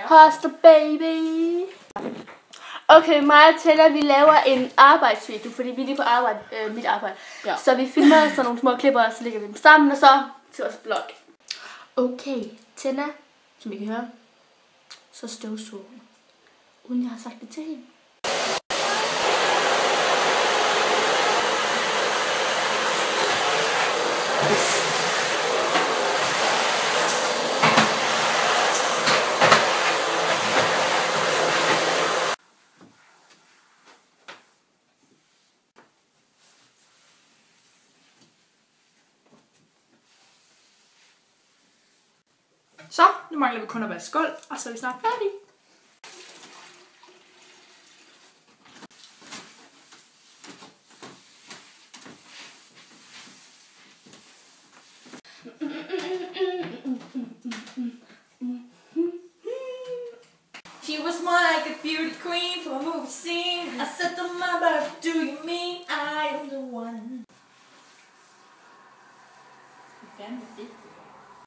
Hoster baby. Okay, mig og Tella, vi laver en arbejdsvideo, fordi vi er lige på arbejde, mit arbejde. Ja. Så vi filmer sådan nogle små klipper, og så lægger vi dem sammen, og så til vores blog. Okay, Tella, som I kan høre, så støvsuger hun, uden jeg har sagt det til hende. Så, nu mangler vi kun at vaske gulv, og så er vi snart færdige. She was more like a beauty queen for a movie scene. I said to my birth, do you mean I am the one?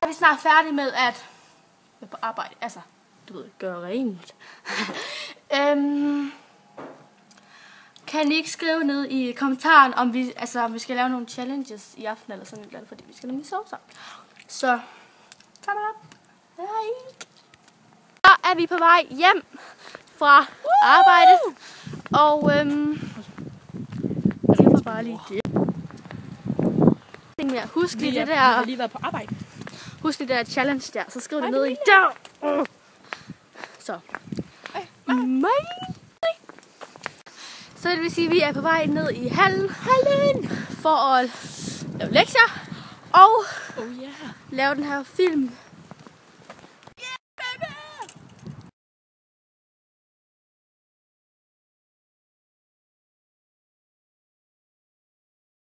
Er vi snart færdige med at være på arbejde, altså, du ved, gøre rent. Kan I ikke skrive ned i kommentaren, om vi skal lave nogle challenges i aften eller sådan noget, fordi vi skal nemlig sove sammen. Så, tag det op. Hej. Så er vi på vej hjem fra arbejdet, og det var bare lige det. Husk lige det der. Jeg har lige været på arbejde. Husk det der challenge der, så skriv det ned i der. Så. Så det vil sige, at vi er på vej ned i hallen for at lave lektier og lave den her film